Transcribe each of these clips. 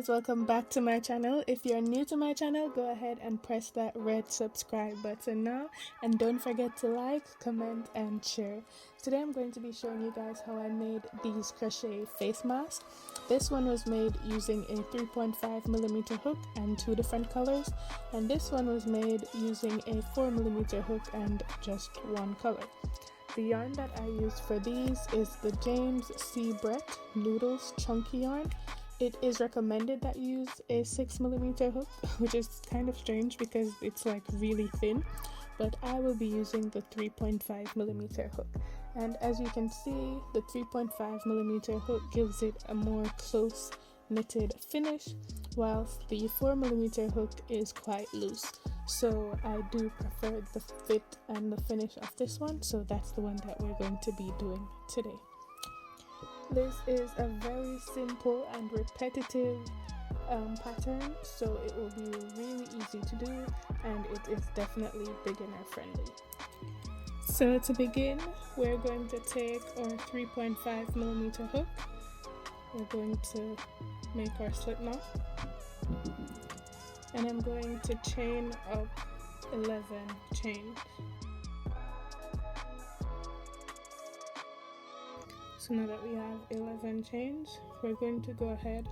guys, welcome back to my channel. If you're new to my channel, go ahead and press that red subscribe button now, and don't forget to like, comment and share. Today I'm going to be showing you guys how I made these crochet face masks. This one was made using a 3.5mm hook and 2 different colors, and this one was made using a 4mm hook and just 1 color. The yarn that I used for these is the James C. Brett Noodles Chunky yarn. It is recommended that you use a 6mm hook, which is kind of strange because it's like really thin, but I will be using the 3.5mm hook. And as you can see, the 3.5mm hook gives it a more close knitted finish, whilst the 4mm hook is quite loose. So I do prefer the fit and the finish of this one, so that's the one that we're going to be doing today. This is a very simple and repetitive pattern, so it will be really easy to do, and it is definitely beginner friendly. So to begin, we're going to take our 3.5mm hook. We're going to make our slip knot, and I'm going to chain up 11 chains. So now that we have 11 chains, we're going to go ahead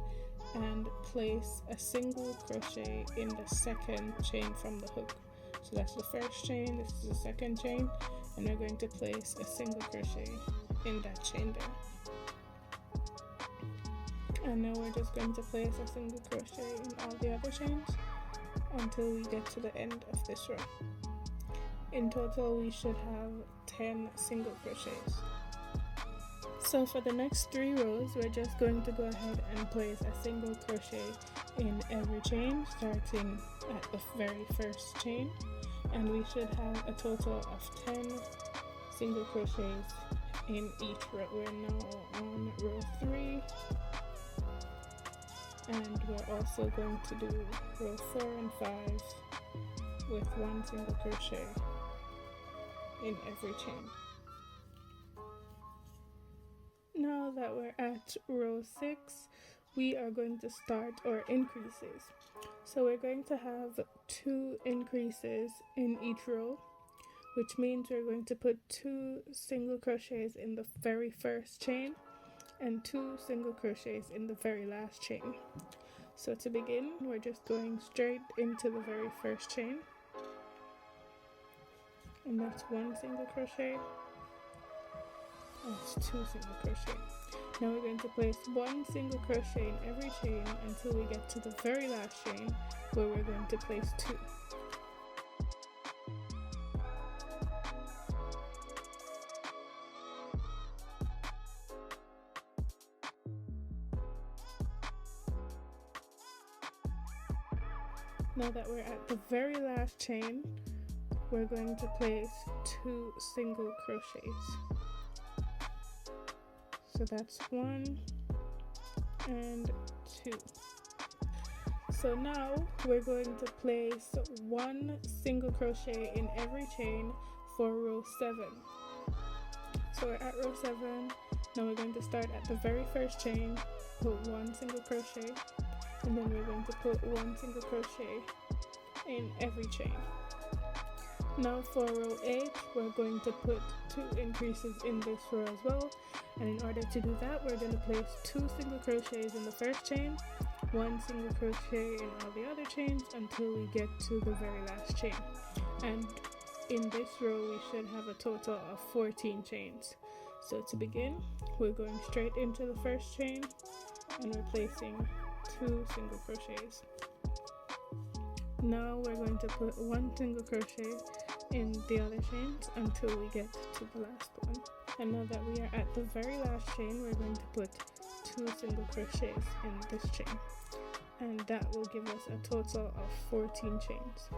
and place a single crochet in the second chain from the hook. So that's the first chain, this is the second chain, and we're going to place a single crochet in that chain there. And now we're just going to place a single crochet in all the other chains until we get to the end of this row. In total, we should have 10 single crochets. So for the next 3 rows, we're just going to go ahead and place a single crochet in every chain, starting at the very first chain, and we should have a total of 10 single crochets in each row. We're now on row 3, and we're also going to do row 4 and 5 with 1 single crochet in every chain. Now that we're at row 6, we are going to start our increases. So we're going to have 2 increases in each row, which means we're going to put 2 single crochets in the very first chain and 2 single crochets in the very last chain. So to begin, we're just going straight into the very first chain, and that's 1 single crochet. That's 2 single crochet. Now we're going to place 1 single crochet in every chain until we get to the very last chain, where we're going to place 2. Now that we're at the very last chain, we're going to place 2 single crochets. So that's 1 and 2. So now we're going to place 1 single crochet in every chain for row 7. So we're at row 7. Now we're going to start at the very first chain, put 1 single crochet, and then we're going to put 1 single crochet in every chain. Now for row 8, we're going to put 2 increases in this row as well, and in order to do that, we're going to place 2 single crochets in the first chain, 1 single crochet in all the other chains until we get to the very last chain. And in this row, we should have a total of 14 chains. So to begin, we're going straight into the first chain and we're placing 2 single crochets. Now we're going to put 1 single crochet in the other chains until we get to the last one. And now that we are at the very last chain, we're going to put 2 single crochets in this chain, and that will give us a total of 14 chains.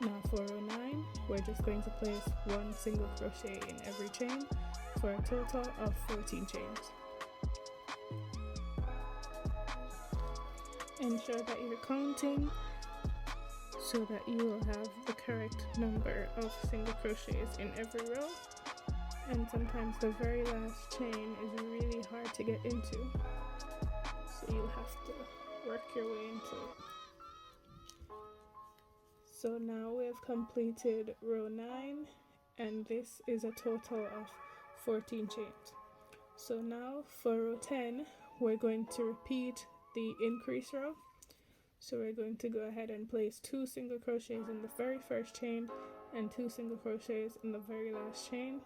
Now for row 9, we're just going to place 1 single crochet in every chain for a total of 14 chains. Ensure that you're counting so that you will have the correct number of single crochets in every row. and sometimes the very last chain is really hard to get into, so you'll have to work your way into it. So now we have completed row 9, and this is a total of 14 chains. So now for row 10, we're going to repeat the increase row. So we're going to go ahead and place 2 single crochets in the very first chain and 2 single crochets in the very last chain,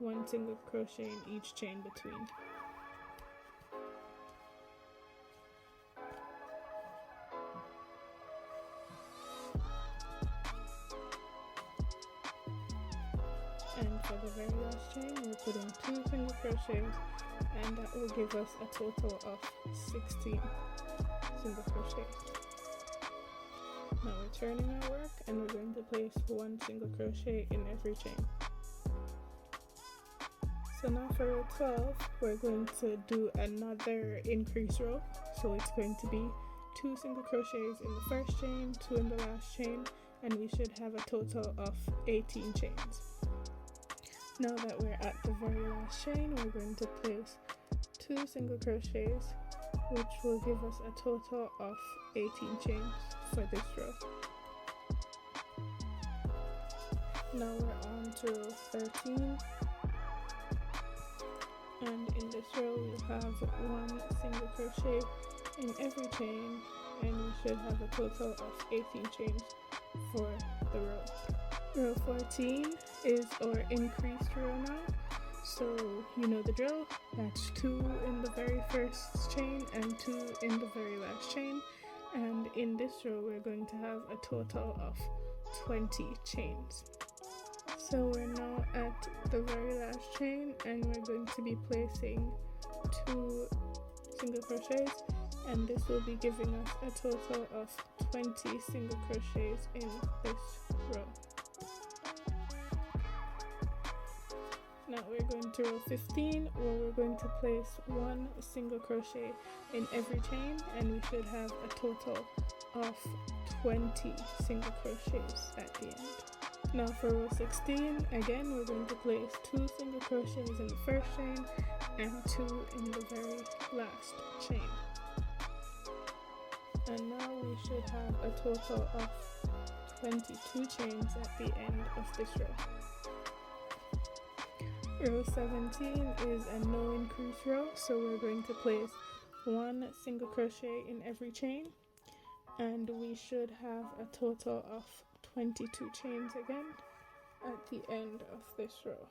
1 single crochet in each chain between. And for the very last chain, we'll put in 2 single crochets, and that will give us a total of 16 single crochets. Now we're turning our work, and we're going to place 1 single crochet in every chain. So now for row 12, we're going to do another increase row. So it's going to be 2 single crochets in the first chain, 2 in the last chain, and we should have a total of 18 chains. Now that we're at the very last chain, we're going to place 2 single crochets, which will give us a total of 18 chains for this row. Now we're on to row 13, and in this row we'll have 1 single crochet in every chain, and we should have a total of 18 chains for the row. Row 14 is our increased row now, so you know the drill. That's 2 in the very first chain and 2 in the very last chain, and in this row we're going to have a total of 20 chains. So we're now at the very last chain, and we're going to be placing 2 single crochets, and this will be giving us a total of 20 single crochets in this row. Now we're going to row 15, where we're going to place 1 single crochet in every chain, and we should have a total of 20 single crochets at the end. Now for row 16, again we're going to place 2 single crochets in the first chain and 2 in the very last chain. And now we should have a total of 22 chains at the end of this row. Row 17 is a no increase row, so we're going to place 1 single crochet in every chain, and we should have a total of 22 chains again at the end of this row.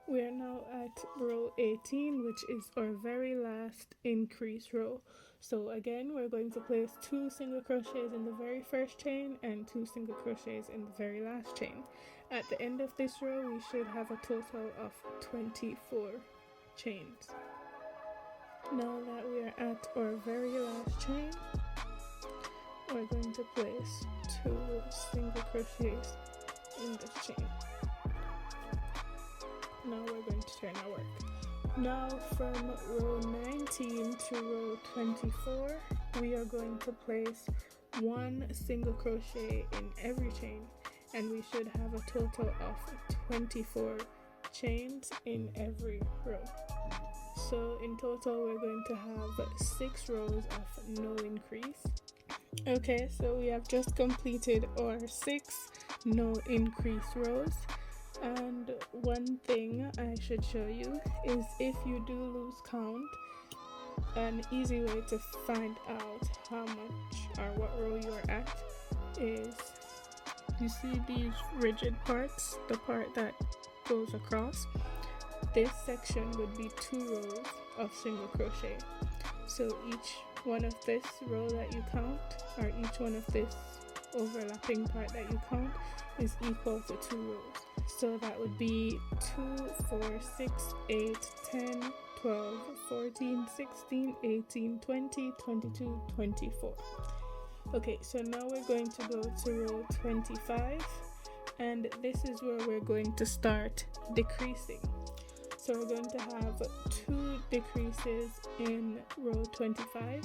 We are now at row 18, which is our very last increase row. So again, we're going to place 2 single crochets in the very first chain and 2 single crochets in the very last chain. At the end of this row, we should have a total of 24 chains. Now that we are at our very last chain, we're going to place 2 single crochets in this chain. Now we're going to turn our work. Now from row 19 to row 24, we are going to place 1 single crochet in every chain, and we should have a total of 24 chains in every row. So in total we're going to have 6 rows of no increase. Okay, so we have just completed our 6 no increase rows, and one thing I should show you is if you do lose count, an easy way to find out how much or what row you are at is, you see these rigid parts, the part that goes across, this section would be 2 rows of single crochet. So each one of this row that you count, or each one of this overlapping part that you count, is equal to 2 rows. So that would be 2, 4, 6, 8, 10, 12, 14, 16, 18, 20, 22, 24. Okay, so now we're going to go to row 25, and this is where we're going to start decreasing. So we're going to have 2 decreases in row 25,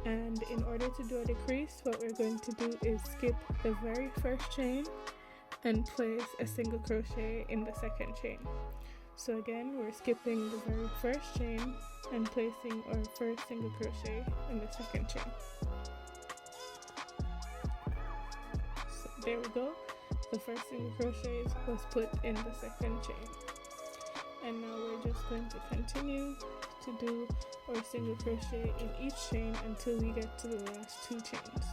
and in order to do a decrease, what we're going to do is skip the very first chain and place a single crochet in the second chain. So again, we're skipping the very first chain and placing our first single crochet in the second chain. So there we go, the first single crochet was put in the second chain, and now we're just going to continue to do our single crochet in each chain until we get to the last 2 chains.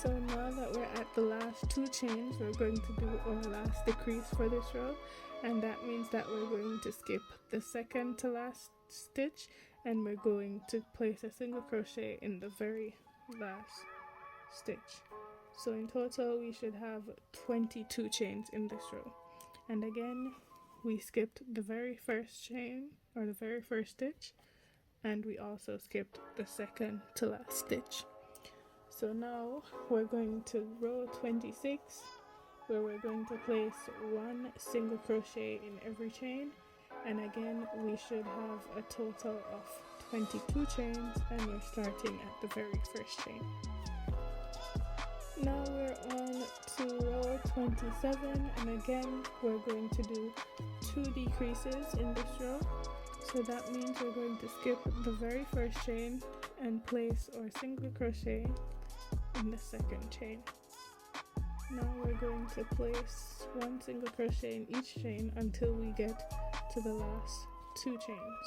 So now that we're at the last 2 chains, we're going to do our last decrease for this row, and that means that we're going to skip the second to last stitch, and we're going to place a single crochet in the very last stitch. So in total we should have 22 chains in this row, and again we skipped the very first chain, or the very first stitch, and we also skipped the second to last stitch. So now we're going to row 26, where we're going to place 1 single crochet in every chain, and again we should have a total of 22 chains, and we're starting at the very first chain. Now we're on to row 27, and again we're going to do 2 decreases in this row. So that means we're going to skip the very first chain and place our single crochet in the second chain. Now we're going to place 1 single crochet in each chain until we get to the last 2 chains.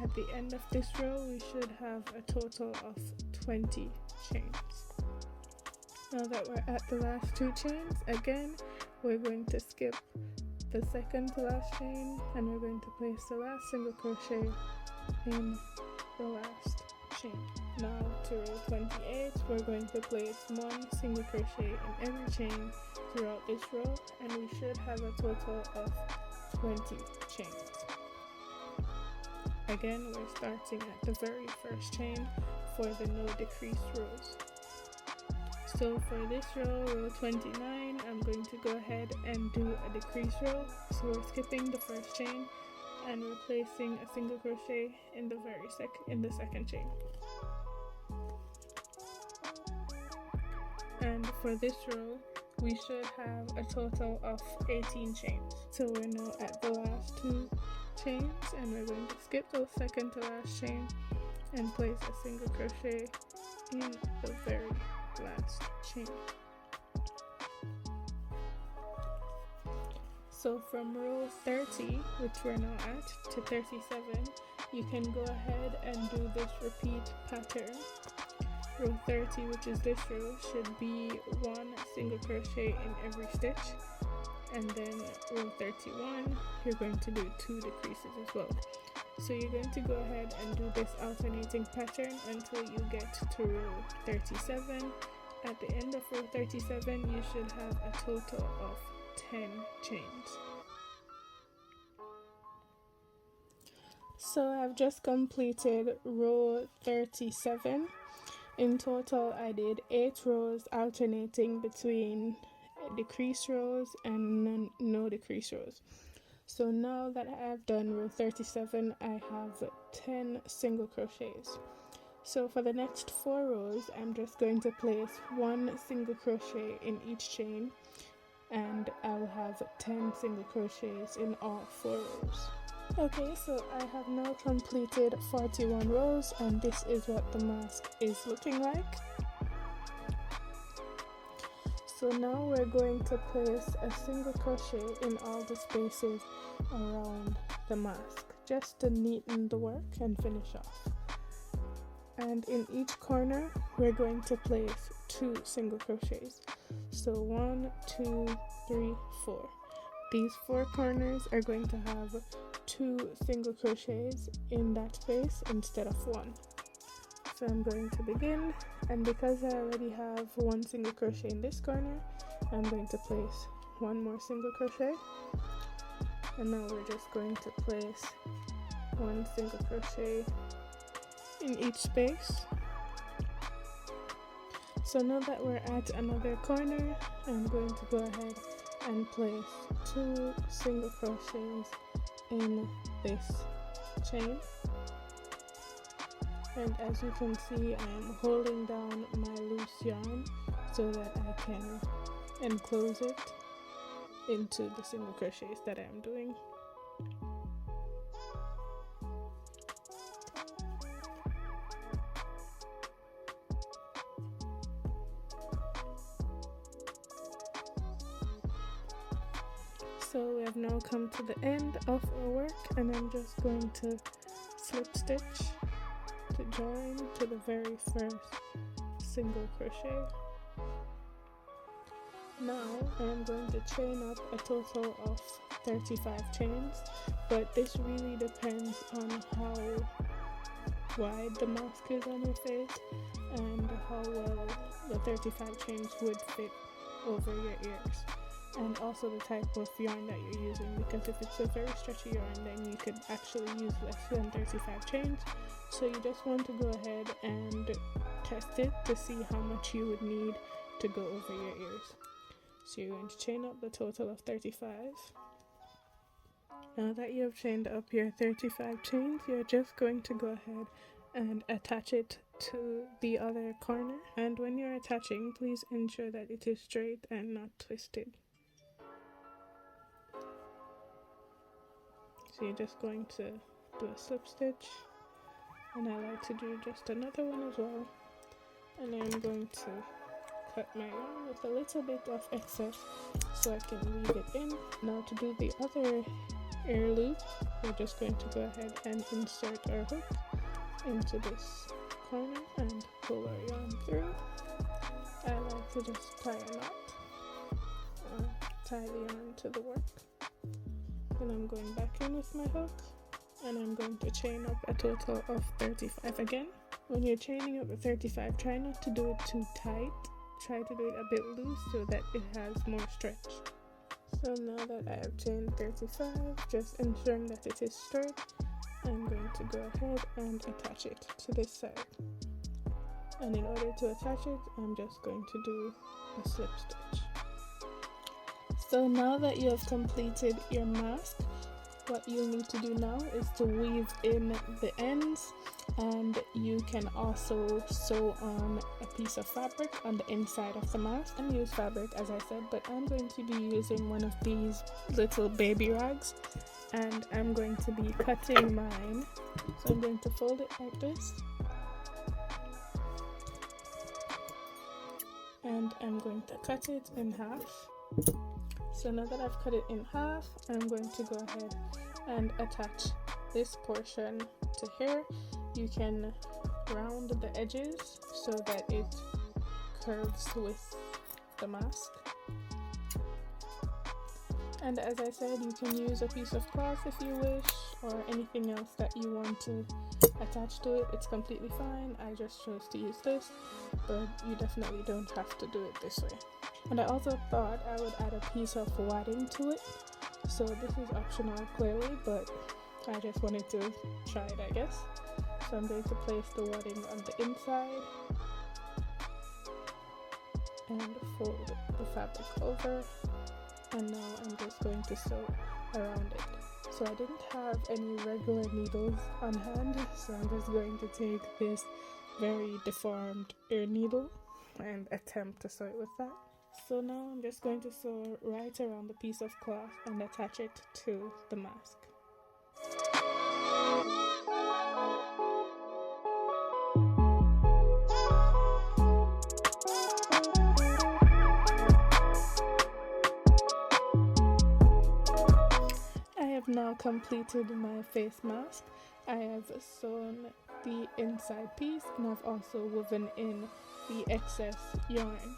At the end of this row we should have a total of 20 chains. Now that we're at the last 2 chains, again we're going to skip the second to last chain, and we're going to place the last single crochet in the last chain. Now to row 28, we're going to place 1 single crochet in every chain throughout this row, and we should have a total of 20 chains. Again, we're starting at the very first chain for the no decrease rows. So for this row, row 29, I'm going to go ahead and do a decrease row. So we're skipping the first chain and we're placing a single crochet in the second chain. And for this row, we should have a total of 18 chains. So we're now at the last 2 chains, and we're going to skip the second to last chain and place a single crochet in the very last chain. So from row 30, which we're now at, to 37, you can go ahead and do this repeat pattern. Row 30, which is this row, should be 1 single crochet in every stitch, and then row 31, you're going to do 2 decreases as well. So you're going to go ahead and do this alternating pattern until you get to row 37. At the end of row 37, you should have a total of 10 chains. So I've just completed row 37. In total, I did 8 rows alternating between decrease rows and no decrease rows. So now that I have done row 37, I have 10 single crochets. So for the next 4 rows, I'm just going to place 1 single crochet in each chain, and I'll have 10 single crochets in all 4 rows. Okay, so I have now completed 41 rows, and this is what the mask is looking like. So now we're going to place a single crochet in all the spaces around the mask, just to neaten the work and finish off. And in each corner, we're going to place 2 single crochets. So 1, 2, 3, 4. These 4 corners are going to have 2 single crochets in that space instead of 1. So I'm going to begin, and because I already have 1 single crochet in this corner, I'm going to place 1 more single crochet, and now we're just going to place 1 single crochet in each space. So now that we're at another corner, I'm going to go ahead and place 2 single crochets in this chain. And as you can see, I am holding down my loose yarn so that I can enclose it into the single crochets that I am doing. So we have now come to the end of our work, and I'm just going to slip stitch to join to the very first single crochet. Now I am going to chain up a total of 35 chains, but this really depends on how wide the mask is on your face and how well the 35 chains would fit over your ears, and also the type of yarn that you're using, because if it's a very stretchy yarn then you could actually use less than 35 chains. So you just want to go ahead and test it to see how much you would need to go over your ears. So you're going to chain up the total of 35. Now that you have chained up your 35 chains, you're just going to go ahead and attach it to the other corner. And when you're attaching, please ensure that it is straight and not twisted. So you're just going to do a slip stitch, and I like to do just another one as well, and then I'm going to cut my yarn with a little bit of excess so I can weave it in. Now to do the other ear loop, we're just going to go ahead and insert our hook into this corner and pull our yarn through. I like to just tie a knot, tie the yarn to the work. Then I'm going back in with my hook, and I'm going to chain up a total of 35 again. When you're chaining up the 35, try not to do it too tight. Try to do it a bit loose so that it has more stretch. So now that I have chained 35, just ensuring that it is straight, I'm going to go ahead and attach it to this side. And in order to attach it, I'm just going to do a slip stitch. So now that you have completed your mask, what you'll need to do now is to weave in the ends, and you can also sew on a piece of fabric on the inside of the mask and use fabric, as I said, but I'm going to be using one of these little baby rags, and I'm going to be cutting mine. So I'm going to fold it like this, and I'm going to cut it in half. So now that I've cut it in half, I'm going to go ahead and attach this portion to here. You can round the edges so that it curves with the mask. And as I said, you can use a piece of cloth if you wish, or anything else that you want to attach to it. It's completely fine. I just chose to use this, but you definitely don't have to do it this way. And I also thought I would add a piece of wadding to it. So this is optional clearly, but I just wanted to try it, I guess. So I'm going to place the wadding on the inside and fold the fabric over. And now I'm just going to sew around it. So I didn't have any regular needles on hand, so I'm just going to take this very deformed ear needle and attempt to sew it with that. So now I'm just going to sew right around the piece of cloth and attach it to the mask. I have now completed my face mask. I have sewn the inside piece, and I've also woven in the excess yarn.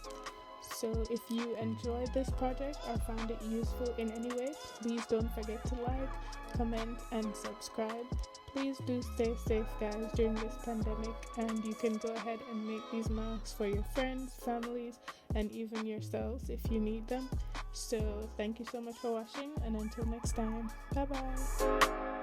So if you enjoyed this project or found it useful in any way, please don't forget to like, comment, and subscribe. Please do stay safe, guys, during this pandemic, and you can go ahead and make these masks for your friends, families, and even yourselves if you need them. So thank you so much for watching, and until next time, bye bye.